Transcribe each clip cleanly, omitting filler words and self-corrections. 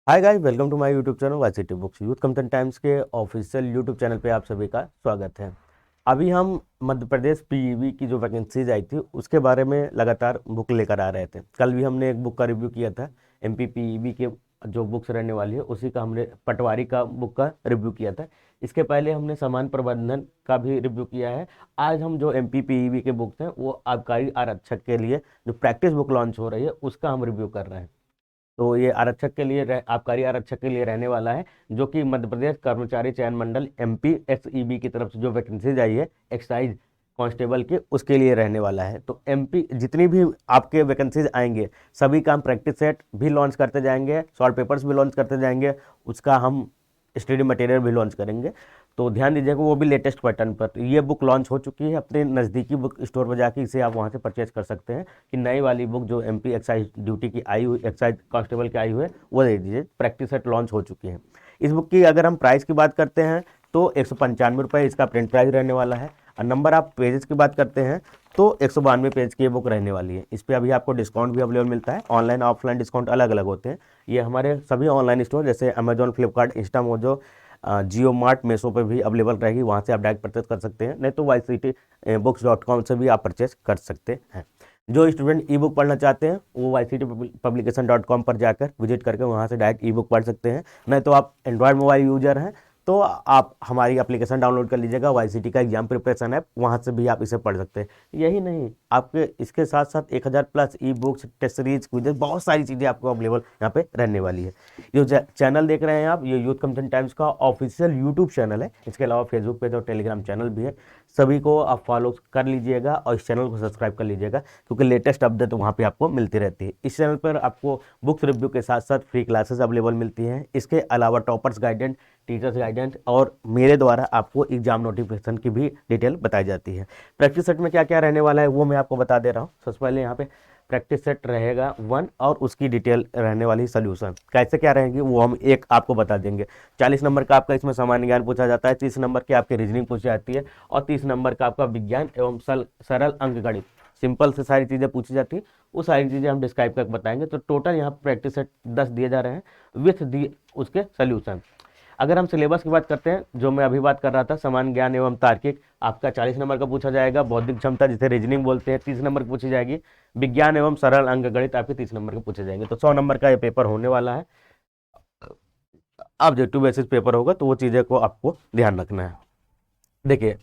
Hi guys, welcome to my YouTube channel YCT books. Youth Content Times के official YouTube channel पे आप सभी का स्वागत है। अभी हम मध्य प्रदेश पीईबी की जो वैकेंसीज आई थी उसके बारे में लगातार बुक लेकर आ रहे थे। कल भी हमने एक बुक का रिव्यू किया था। एमपी पीईबी के जो बुक्स रहने वाली है उसी का हमने पटवारी का बुक का रिव्यू किया था। इसके पहले हमने सामान प्रबंधन का भी रिव्यू किया है। आज हम जो एमपी पीईबी के बुक्स हैं वो आबकारी आरक्षक के लिए जो प्रैक्टिस बुक लॉन्च हो रही है उसका हम रिव्यू कर रहे हैं। तो ये आरक्षक के लिए आबकारी आरक्षक के लिए रहने वाला है, जो कि मध्य प्रदेश कर्मचारी चयन मंडल एमपी एक्सईबी की तरफ से जो वैकेंसीज आई है एक्साइज कांस्टेबल के, उसके लिए रहने वाला है। तो एमपी जितनी भी आपके वैकेंसीज आएंगे सभी का हम प्रैक्टिस सेट भी लॉन्च करते जाएंगे, शॉर्ट पेपर्स भी लॉन्च करते जाएंगे, उसका हम स्टडी मटेरियल भी लॉन्च करेंगे। तो ध्यान दीजिएगा, वो भी लेटेस्ट पैटर्न पर। तो ये बुक लॉन्च हो चुकी है, अपने नज़दीकी बुक स्टोर पर जाके इसे आप वहाँ से परचेज कर सकते हैं। कि नई वाली बुक जो एमपी एक्साइज ड्यूटी की आई हुई, एक्साइज कांस्टेबल की आई हुई है, वो दे दीजिए। प्रैक्टिस सेट लॉन्च हो चुकी है। इस बुक की अगर हम प्राइस की बात करते हैं तो 195 इसका प्रिंट प्राइस रहने वाला है। और नंबर आप पेजेस की बात करते हैं तो 192 पेज की ये बुक रहने वाली है। इस पर अभी आपको डिस्काउंट भी अवेलेबल मिलता है। ऑनलाइन ऑफलाइन डिस्काउंट अलग अलग होते हैं। ये हमारे सभी ऑनलाइन स्टोर जैसे अमेजॉन, फ्लिपकार्ट, इंस्टामोजो, जियो मार्ट, मेसो पे भी अवेलेबल रहेगी। वहाँ से आप डायरेक्ट परचेज कर सकते हैं, नहीं तो YCT से भी आप परचेज कर सकते हैं। जो स्टूडेंट ई बुक पढ़ना चाहते हैं वो YCTpublication.com पर जाकर विजिट करके वहाँ से डायरेक्ट ई बुक पढ़ सकते हैं। नहीं तो आप एंड्रॉयड मोबाइल यूजर हैं तो आप हमारी एप्लीकेशन डाउनलोड कर लीजिएगा, YCT का एग्जाम प्रिपरेशन ऐप, वहाँ से भी आप इसे पढ़ सकते हैं। यही नहीं, आपके इसके साथ साथ 1000 plus e books, test series, quizzes, बहुत सारी चीज़ें आपको अवेलेबल यहाँ पे रहने वाली है। ये जो चैनल देख रहे हैं आप, ये यूथ कंटेंट टाइम्स का ऑफिशियल यूट्यूब चैनल है। इसके अलावा फेसबुक पेज और टेलीग्राम चैनल भी है। सभी को आप फॉलो कर लीजिएगा और इस चैनल को सब्सक्राइब कर लीजिएगा, क्योंकि लेटेस्ट अपडेट वहाँ पे आपको मिलती रहती है। इस चैनल पर आपको बुक्स रिव्यू के साथ साथ फ्री क्लासेस अवेलेबल मिलती हैं। इसके अलावा टॉपर्स गाइडेंस, टीचर्स गाइडेंस और मेरे द्वारा आपको एग्जाम नोटिफिकेशन की भी डिटेल बताई जाती है। प्रैक्टिस सेट में क्या क्या रहने वाला है वो मैं आपको बता दे रहा हूँ। सबसे पहले यहाँ पे प्रैक्टिस सेट रहेगा 1 और उसकी डिटेल रहने वाली सोल्यूशन कैसे क्या रहेंगी वो हम एक आपको बता देंगे। 40 नंबर का आपका इसमें सामान्य ज्ञान पूछा जाता है, 30 नंबर की आपकी रीजनिंग पूछी जाती है और 30 नंबर का आपका विज्ञान एवं सरल अंकगणित, सिंपल से सारी चीज़ें पूछी जाती है। वो सारी चीज़ें हम डिस्क्राइब करके बताएंगे। तो टोटल यहाँ प्रैक्टिस सेट 10 दिए जा रहे हैं विथ दी उसके सोल्यूशन। अगर हम सिलेबस की बात करते हैं, जो मैं अभी बात कर रहा था, सामान्य ज्ञान एवं तार्किक आपका 40 नंबर का पूछा जाएगा। बौद्धिक क्षमता जिसे रीजनिंग बोलते हैं 30 नंबर की पूछी जाएगी। विज्ञान एवं सरल अंकगणित आपके 30 नंबर के पूछे जाएंगे। तो 100 नंबर का ये पेपर होने वाला है। ऑब्जेक्टिव बेसिस पेपर होगा, तो वो चीज़ें को आपको ध्यान रखना है। देखिए,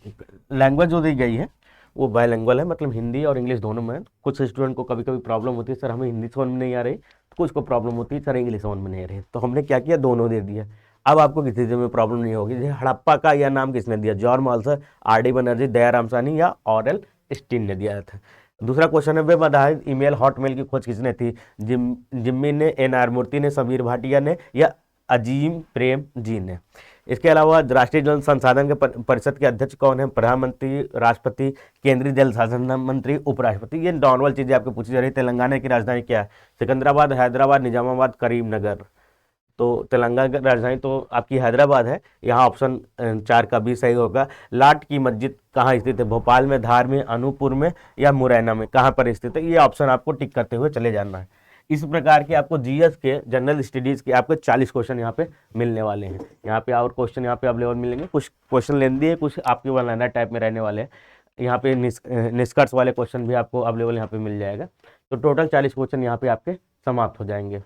लैंग्वेज जो दी गई है वो बायलैंग्वेज है, मतलब हिंदी और इंग्लिश दोनों में है। कुछ स्टूडेंट को कभी कभी प्रॉब्लम होती है, सर हमें हिंदी समझ में नहीं आ रही, तो कुछ को प्रॉब्लम होती है, सर इंग्लिश समझ में नहीं आ रही। तो हमने क्या किया, दोनों दे दिया। अब आपको किसी चीज़ में प्रॉब्लम नहीं होगी। जैसे हड़प्पा का यह नाम किसने दिया, जॉर्ज माल्सर, RD बनर्जी, दयाराम साहनी या ऑरेल स्टीन ने दिया था। दूसरा क्वेश्चन है, वेब आधारित ईमेल हॉटमेल की खोज किसने थी, जिम्मी ने, NR मूर्ति ने, समीर भाटिया ने या अजीम प्रेम जी ने। इसके अलावा राष्ट्रीय जल संसाधन के परिषद के अध्यक्ष कौन है, प्रधानमंत्री, राष्ट्रपति, केंद्रीय जल संसाधन मंत्री, उपराष्ट्रपति। ये नॉर्मल चीजें आपको पूछी जा रही है। तेलंगाना की राजधानी क्या है, सिकंदराबाद, हैदराबाद, निजामाबाद, करीमनगर। तो तेलंगाना की राजधानी तो आपकी हैदराबाद है। यहाँ ऑप्शन 4 का भी सही होगा। लाट की मस्जिद कहाँ स्थित है, भोपाल में, धार में, अनूपपुर में या मुरैना में, कहाँ पर स्थित है। ये ऑप्शन आपको टिक करते हुए चले जाना है। इस प्रकार के आपको जीएस के, जनरल स्टडीज के आपको 40 क्वेश्चन यहाँ पे मिलने वाले हैं। यहाँ पे और क्वेश्चन यहाँ पे अवेलेबल मिलेंगे। कुछ क्वेश्चन लेंदी है, कुछ आपके वन लाइनर टाइप में रहने वाले हैं। यहाँ पे निष्कर्ष वाले क्वेश्चन भी आपको अवेलेबल यहाँ पे मिल जाएगा। तो टोटल 40 क्वेश्चन यहाँ पे आपके समाप्त हो जाएंगे।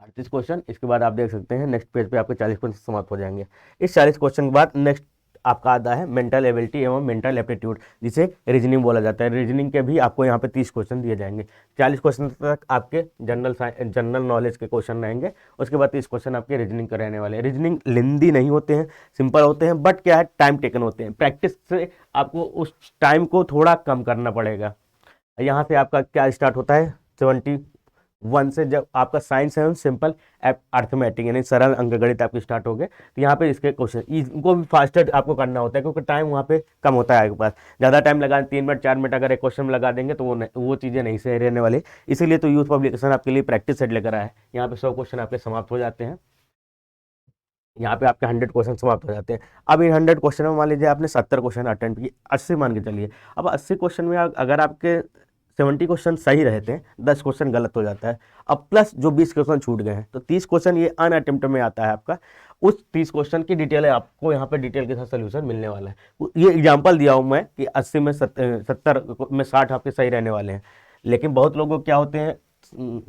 38 क्वेश्चन, इसके बाद आप देख सकते हैं नेक्स्ट पेज पे आपके 40 क्वेश्चन समाप्त हो जाएंगे। इस 40 क्वेश्चन के बाद नेक्स्ट आपका आता है मेंटल एबिलिटी एवं मेंटल एप्टीट्यूड, जिसे रीजनिंग बोला जाता है। रीजनिंग के भी आपको यहाँ पे 30 क्वेश्चन दिए जाएंगे। 40 क्वेश्चन तक आपके जनरल नॉलेज के क्वेश्चन रहेंगे। उसके बाद 30 क्वेश्चन आपके रीजनिंग के रहने वाले हैं। रीजनिंग लेंदी नहीं होते हैं, सिंपल होते हैं, बट क्या है, टाइम टेकन होते हैं। प्रैक्टिस से आपको उस टाइम को थोड़ा कम करना पड़ेगा। यहाँ से आपका क्या स्टार्ट होता है, 71 से जब आपका साइंस है सिंपल अर्थमेटिक यानी सरल अंकगणित आपके स्टार्ट हो गए। तो यहाँ पे इसके क्वेश्चन इनको भी फास्टर आपको करना होता है, क्योंकि टाइम वहाँ पे कम होता है आपके पास। ज़्यादा टाइम लगा 3 मिनट 4 मिनट अगर एक क्वेश्चन में लगा देंगे तो वो चीज़ें नहीं सही रहने वाली। इसीलिए तो यूथ पब्लिकेशन आपके लिए प्रैक्टिस सेट लेकर आया है। यहाँ पे 100 क्वेश्चन आपके समाप्त हो जाते हैं। यहाँ पे आपके 100 क्वेश्चन समाप्त हो जाते हैं। अब इन 100 क्वेश्चन में मान लीजिए आपने 70 क्वेश्चन अटेंड किए, 80 मान के चलिए। अब 80 क्वेश्चन में अगर आपके 70 क्वेश्चन सही रहते हैं, 10 क्वेश्चन गलत हो जाता है। अब प्लस जो 20 क्वेश्चन छूट गए हैं, तो 30 क्वेश्चन ये अन अटेम्प्ट में आता है आपका। उस 30 क्वेश्चन की डिटेल है आपको यहाँ पे डिटेल के साथ सोल्यूशन मिलने वाला है। ये एग्जांपल दिया हूँ मैं कि 80 में 70 में 60 आपके सही रहने वाले हैं, लेकिन बहुत लोगों क्या होते हैं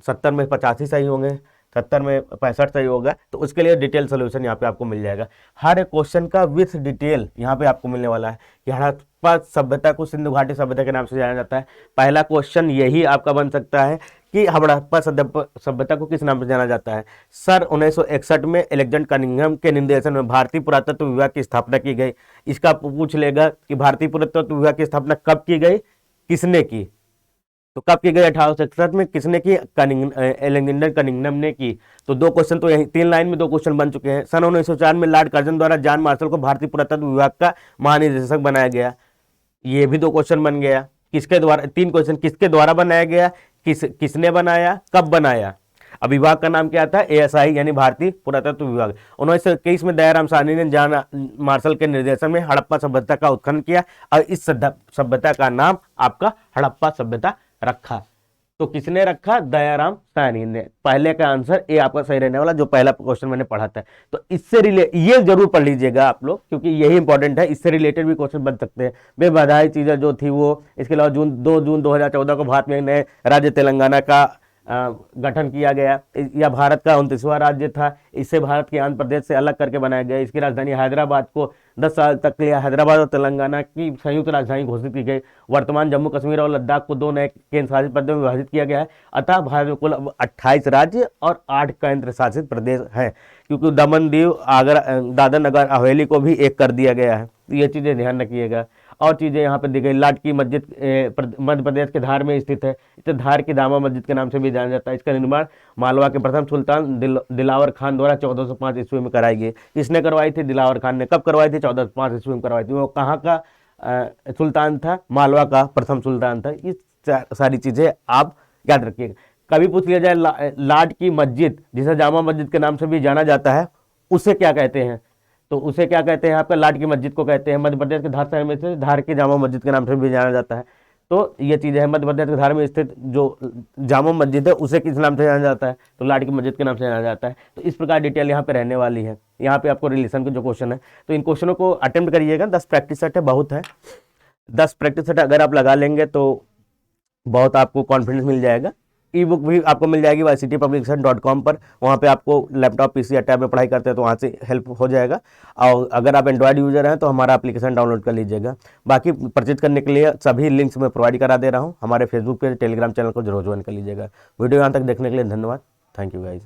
70 में 85 सही होंगे, 70 में 65 सही होगा। तो उसके लिए डिटेल सोल्यूशन यहाँ पे आपको मिल जाएगा। हर एक क्वेश्चन का विथ डिटेल यहाँ पे आपको मिलने वाला है कि हड़प्पा सभ्यता को सिंधु घाटी सभ्यता के नाम से जाना जाता है। पहला क्वेश्चन यही आपका बन सकता है कि हड़प्पा सभ्यता को किस नाम से जाना जाता है। सर 1961 में एलेक्जेंडर कनिंघम के निर्देशन में भारतीय पुरातत्व विभाग की स्थापना की गई। इसका पूछ लेगा कि भारतीय पुरातत्व विभाग की स्थापना कब की गई, किसने की, तो कब की गई 1861 में, किसने की, एलेक्जेंडर कनिंघम ने की। तो 2 क्वेश्चन तो यही 3 लाइन में 2 क्वेश्चन बन चुके हैं। सन 1904 में लॉर्ड कर्जन द्वारा जॉन मार्शल को भारतीय पुरातत्व विभाग का महानिदेशक बनाया गया, ये भी 2 क्वेश्चन बन गया। किसके द्वारा, 3 क्वेश्चन, किसके द्वारा बनाया गया, किसने बनाया, कब बनाया। अब विभाग का नाम क्या था, ASI यानी भारतीय पुरातत्व विभाग। 1921 में दयाराम साहनी ने जॉन मार्शल के निर्देशन में हड़प्पा सभ्यता का उत्खनन किया और इस सभ्यता का नाम आपका हड़प्पा सभ्यता रखा। तो किसने रखा, दयाराम साहनी ने। पहले का आंसर ए आपका सही रहने वाला, जो पहला क्वेश्चन मैंने पढ़ा था। तो इससे ये जरूर पढ़ लीजिएगा आप लोग, क्योंकि यही इंपॉर्टेंट है। इससे रिलेटेड भी क्वेश्चन बन सकते हैं। बेबधाई चीजें जो थी वो, इसके अलावा 2 जून 2014 को भारत में नए राज्य तेलंगाना का गठन किया गया। यह भारत का 29वां राज्य था। इसे भारत के आंध्र प्रदेश से अलग करके बनाया गया। इसकी राजधानी हैदराबाद को 10 साल तक के लिए हैदराबाद और तेलंगाना की संयुक्त राजधानी घोषित की गई। वर्तमान जम्मू कश्मीर और लद्दाख को 2 नए केंद्र शासित प्रदेशों में विभाजित किया गया है। अतः भारत में कुल 28 राज्य और 8 केंद्र शासित प्रदेश हैं, क्योंकि दमन दीव, आगरा, दादर नगर हवेली को भी एक कर दिया गया है। तो ये चीजें ध्यान रखिएगा। और चीजें यहाँ पे दी गई, लाट की मस्जिद मध्य प्रदेश के धार में स्थित है। इसे धार की दामा मस्जिद के नाम से भी जाना जाता है। इसका निर्माण मालवा के प्रथम सुल्तान दिलावर खान द्वारा 1405 ईस्वी में कराई गई। किसने करवाई थी, दिलावर खान ने। कब करवाई थी, 1405 ईस्वी में करवाई थी। वो कहाँ का सुल्तान था, मालवा का प्रथम सुल्तान था। ये सारी चीजें आप याद रखिएगा। कभी पूछ लिया जाए लाट की मस्जिद, जिसे जामा मस्जिद के नाम से भी जाना जाता है, उसे क्या कहते हैं, तो उसे क्या कहते हैं, आपका लाट की मस्जिद को कहते हैं। मध्य प्रदेश के धार शहर में से धार की जामा मस्जिद के नाम से भी जाना जाता है। तो ये चीजें है। मध्य प्रदेश के धार में स्थित जो जामा मस्जिद है उसे किस नाम से जाना जाता है, तो लाट की मस्जिद के नाम से जाना जाता है। तो इस प्रकार डिटेल यहाँ पे रहने वाली है। यहाँ पे आपको रिलेशन के जो क्वेश्चन है, तो इन क्वेश्चनों को अटेम्प्ट करिएगा। 10 प्रैक्टिस सेट है, बहुत है। 10 प्रैक्टिस सेट अगर आप लगा लेंगे तो बहुत आपको कॉन्फिडेंस मिल जाएगा। ई बुक भी आपको मिल जाएगी yctpublication.com पर। वहाँ पे आपको लैपटॉप, PC या टैब में पढ़ाई करते हैं तो वहाँ से हेल्प हो जाएगा। और अगर आप एंड्रॉयड यूजर हैं तो हमारा एप्लीकेशन डाउनलोड कर लीजिएगा। बाकी परचेज करने के लिए सभी लिंक्स मैं प्रोवाइड करा दे रहा हूँ। हमारे फेसबुक पे, टेलीग्राम चैनल को जरूर ज्वाइन कर लीजिएगा। वीडियो यहाँ तक देखने के लिए धन्यवाद। Thank you guys.